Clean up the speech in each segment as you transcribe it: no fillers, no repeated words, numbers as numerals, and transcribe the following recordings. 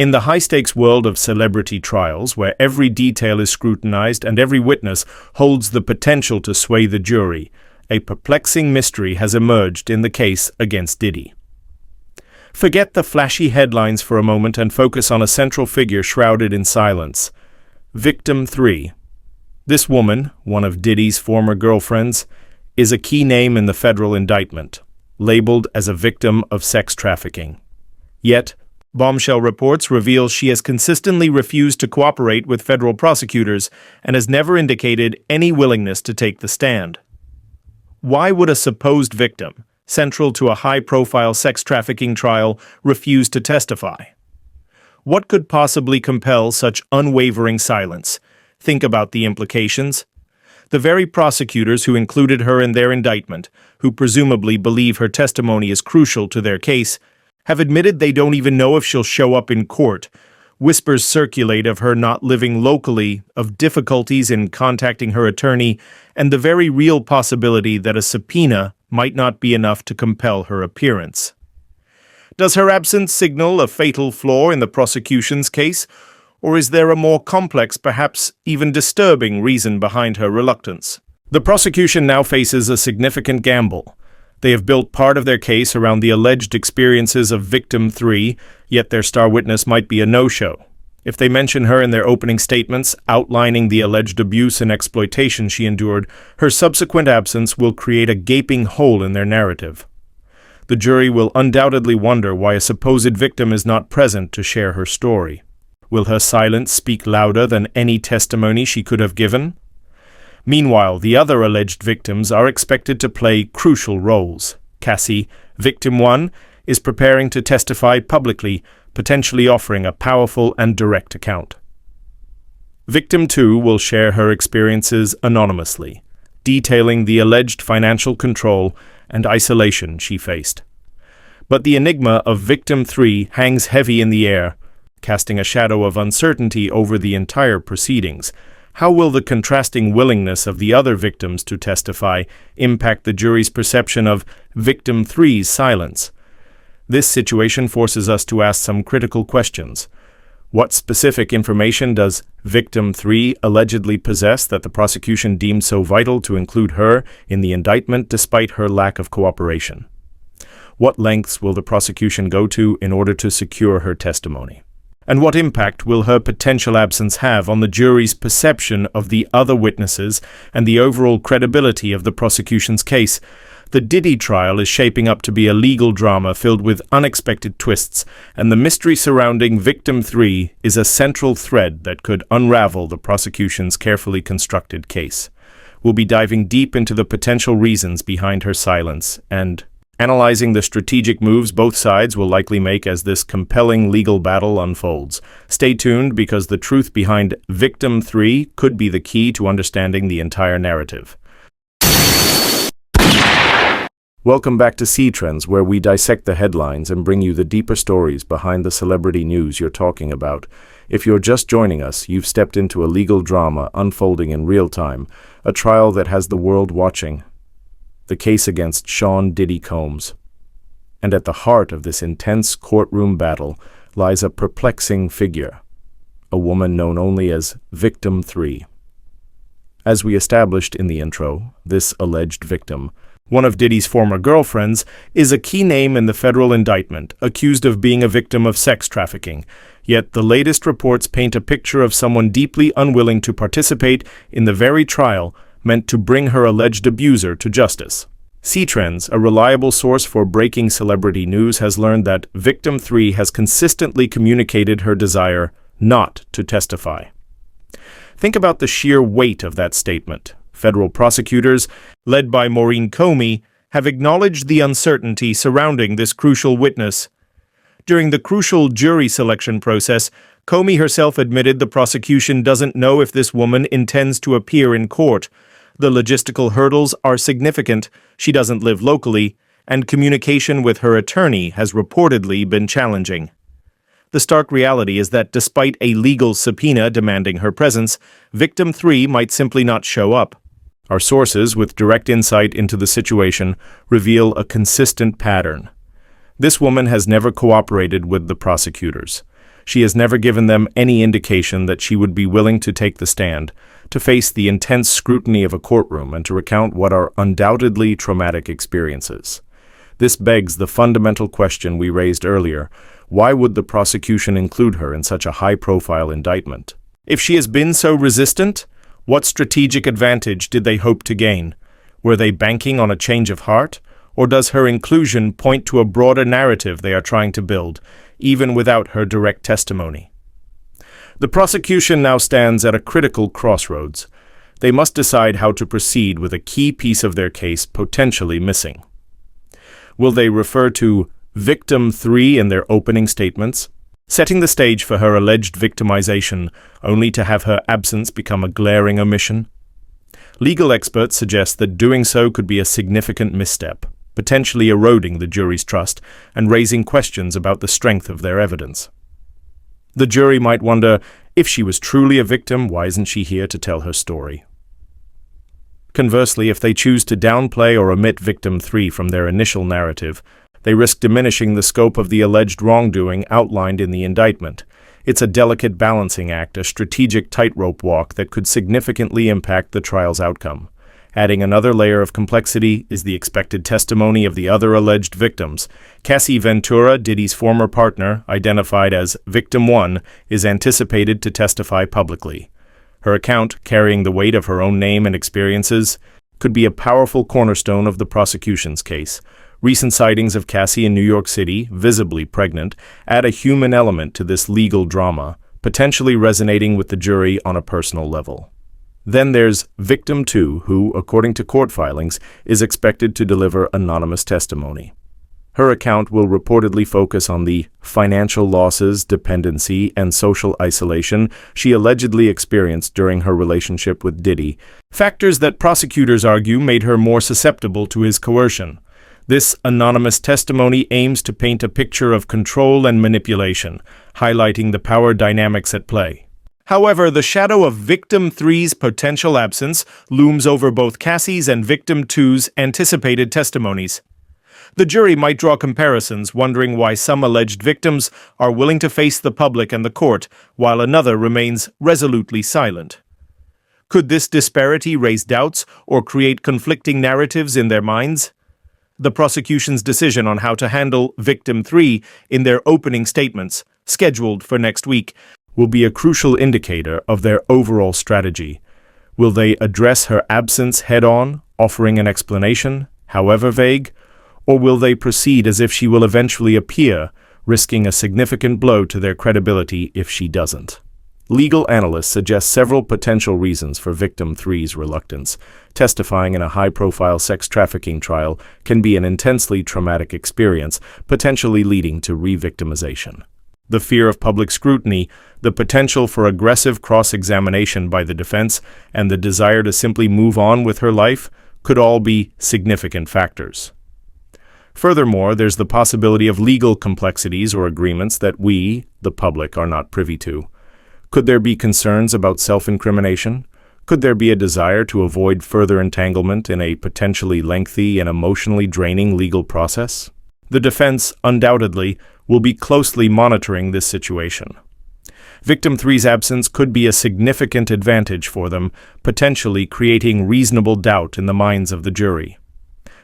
In the high-stakes world of celebrity trials, where every detail is scrutinized and every witness holds the potential to sway the jury, a perplexing mystery has emerged in the case against Diddy. Forget the flashy headlines for a moment and focus on a central figure shrouded in silence. Victim 3. This woman, one of Diddy's former girlfriends, is a key name in the federal indictment, labeled as a victim of sex trafficking. Yet, bombshell reports reveal she has consistently refused to cooperate with federal prosecutors and has never indicated any willingness to take the stand. Why would a supposed victim, central to a high-profile sex trafficking trial, refuse to testify? What could possibly compel such unwavering silence? Think about the implications. The very prosecutors who included her in their indictment, who presumably believe her testimony is crucial to their case, have admitted they don't even know if she'll show up in court. Whispers circulate of her not living locally, of difficulties in contacting her attorney, and the very real possibility that a subpoena might not be enough to compel her appearance. Does her absence signal a fatal flaw in the prosecution's case, or is there a more complex, perhaps even disturbing reason behind her reluctance? The prosecution now faces a significant gamble. They have built part of their case around the alleged experiences of Victim 3, yet their star witness might be a no-show. If they mention her in their opening statements outlining the alleged abuse and exploitation she endured, her subsequent absence will create a gaping hole in their narrative. The jury will undoubtedly wonder why a supposed victim is not present to share her story. Will her silence speak louder than any testimony she could have given? Meanwhile, the other alleged victims are expected to play crucial roles. Cassie, Victim 1, is preparing to testify publicly, potentially offering a powerful and direct account. Victim 2 will share her experiences anonymously, detailing the alleged financial control and isolation she faced. But the enigma of Victim 3 hangs heavy in the air, casting a shadow of uncertainty over the entire proceedings. How will the contrasting willingness of the other victims to testify impact the jury's perception of Victim 3's silence? This situation forces us to ask some critical questions. What specific information does Victim 3 allegedly possess that the prosecution deemed so vital to include her in the indictment despite her lack of cooperation? What lengths will the prosecution go to in order to secure her testimony? And what impact will her potential absence have on the jury's perception of the other witnesses and the overall credibility of the prosecution's case? The Diddy trial is shaping up to be a legal drama filled with unexpected twists, and the mystery surrounding Victim 3 is a central thread that could unravel the prosecution's carefully constructed case. We'll be diving deep into the potential reasons behind her silence and analyzing the strategic moves both sides will likely make as this compelling legal battle unfolds. Stay tuned because the truth behind Victim 3 could be the key to understanding the entire narrative. Welcome back to C Trends, where we dissect the headlines and bring you the deeper stories behind the celebrity news you're talking about. If you're just joining us, you've stepped into a legal drama unfolding in real time, a trial that has the world watching. The case against Sean Diddy Combs. And at the heart of this intense courtroom battle lies a perplexing figure, a woman known only as Victim 3. As we established in the intro, this alleged victim, one of Diddy's former girlfriends, is a key name in the federal indictment, accused of being a victim of sex trafficking. Yet the latest reports paint a picture of someone deeply unwilling to participate in the very trial meant to bring her alleged abuser to justice. C-Trends, a reliable source for breaking celebrity news, has learned that Victim 3 has consistently communicated her desire not to testify. Think about the sheer weight of that statement. Federal prosecutors, led by Maureen Comey, have acknowledged the uncertainty surrounding this crucial witness. During the crucial jury selection process, Comey herself admitted the prosecution doesn't know if this woman intends to appear in court. The logistical hurdles are significant, she doesn't live locally, and communication with her attorney has reportedly been challenging. The stark reality is that despite a legal subpoena demanding her presence, Victim 3 might simply not show up. Our sources, with direct insight into the situation, reveal a consistent pattern. This woman has never cooperated with the prosecutors. She has never given them any indication that she would be willing to take the stand, to face the intense scrutiny of a courtroom and to recount what are undoubtedly traumatic experiences. This begs the fundamental question we raised earlier: why would the prosecution include her in such a high-profile indictment? If she has been so resistant, what strategic advantage did they hope to gain? Were they banking on a change of heart? Or does her inclusion point to a broader narrative they are trying to build, even without her direct testimony? The prosecution now stands at a critical crossroads. They must decide how to proceed with a key piece of their case potentially missing. Will they refer to Victim 3 in their opening statements, setting the stage for her alleged victimization, only to have her absence become a glaring omission? Legal experts suggest that doing so could be a significant misstep, potentially eroding the jury's trust and raising questions about the strength of their evidence. The jury might wonder, if she was truly a victim, why isn't she here to tell her story? Conversely, if they choose to downplay or omit Victim 3 from their initial narrative, they risk diminishing the scope of the alleged wrongdoing outlined in the indictment. It's a delicate balancing act, a strategic tightrope walk that could significantly impact the trial's outcome. Adding another layer of complexity is the expected testimony of the other alleged victims. Cassie Ventura, Diddy's former partner, identified as Victim 1, is anticipated to testify publicly. Her account, carrying the weight of her own name and experiences, could be a powerful cornerstone of the prosecution's case. Recent sightings of Cassie in New York City, visibly pregnant, add a human element to this legal drama, potentially resonating with the jury on a personal level. Then there's Victim 2, who, according to court filings, is expected to deliver anonymous testimony. Her account will reportedly focus on the financial losses, dependency, and social isolation she allegedly experienced during her relationship with Diddy, factors that prosecutors argue made her more susceptible to his coercion. This anonymous testimony aims to paint a picture of control and manipulation, highlighting the power dynamics at play. However, the shadow of Victim 3's potential absence looms over both Cassie's and Victim 2's anticipated testimonies. The jury might draw comparisons, wondering why some alleged victims are willing to face the public and the court, while another remains resolutely silent. Could this disparity raise doubts or create conflicting narratives in their minds? The prosecution's decision on how to handle Victim 3 in their opening statements, scheduled for next week, will be a crucial indicator of their overall strategy. Will they address her absence head-on, offering an explanation, however vague, or will they proceed as if she will eventually appear, risking a significant blow to their credibility if she doesn't? Legal analysts suggest several potential reasons for Victim 3's reluctance. Testifying in a high-profile sex trafficking trial can be an intensely traumatic experience, potentially leading to re-victimization. The fear of public scrutiny, the potential for aggressive cross-examination by the defense, and the desire to simply move on with her life could all be significant factors. Furthermore, there's the possibility of legal complexities or agreements that we, the public, are not privy to. Could there be concerns about self-incrimination? Could there be a desire to avoid further entanglement in a potentially lengthy and emotionally draining legal process? The defense, undoubtedly, will be closely monitoring this situation. Victim 3's absence could be a significant advantage for them, potentially creating reasonable doubt in the minds of the jury.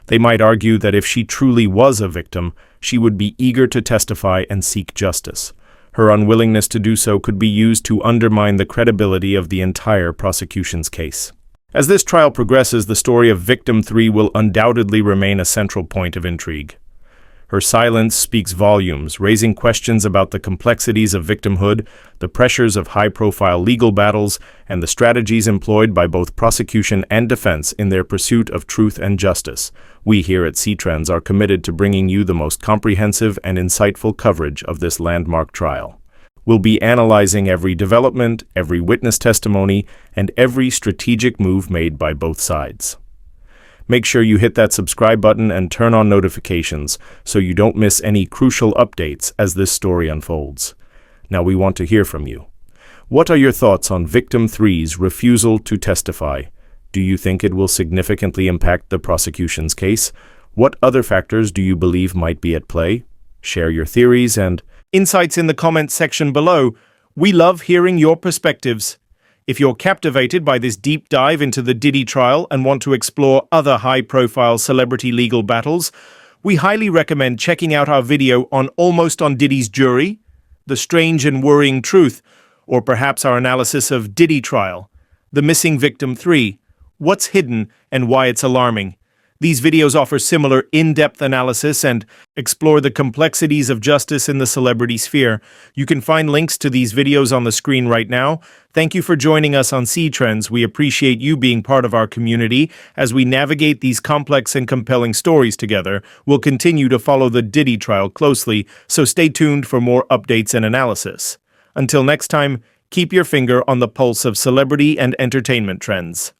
They might argue that if she truly was a victim, she would be eager to testify and seek justice. Her unwillingness to do so could be used to undermine the credibility of the entire prosecution's case. As this trial progresses, the story of Victim 3 will undoubtedly remain a central point of intrigue. Her silence speaks volumes, raising questions about the complexities of victimhood, the pressures of high-profile legal battles, and the strategies employed by both prosecution and defense in their pursuit of truth and justice. We here at C-Trends are committed to bringing you the most comprehensive and insightful coverage of this landmark trial. We'll be analyzing every development, every witness testimony, and every strategic move made by both sides. Make sure you hit that subscribe button and turn on notifications so you don't miss any crucial updates as this story unfolds. Now we want to hear from you. What are your thoughts on Victim 3's refusal to testify? Do you think it will significantly impact the prosecution's case? What other factors do you believe might be at play? Share your theories and insights in the comments section below. We love hearing your perspectives. If you're captivated by this deep dive into the Diddy trial and want to explore other high-profile celebrity legal battles, we highly recommend checking out our video on Almost on Diddy's Jury, The Strange and Worrying Truth, or perhaps our analysis of Diddy trial, The Missing Victim 3, What's Hidden and Why It's Alarming. These videos offer similar in-depth analysis and explore the complexities of justice in the celebrity sphere. You can find links to these videos on the screen right now. Thank you for joining us on C Trends. We appreciate you being part of our community as we navigate these complex and compelling stories together. We'll continue to follow the Diddy trial closely, so stay tuned for more updates and analysis. Until next time, keep your finger on the pulse of celebrity and entertainment trends.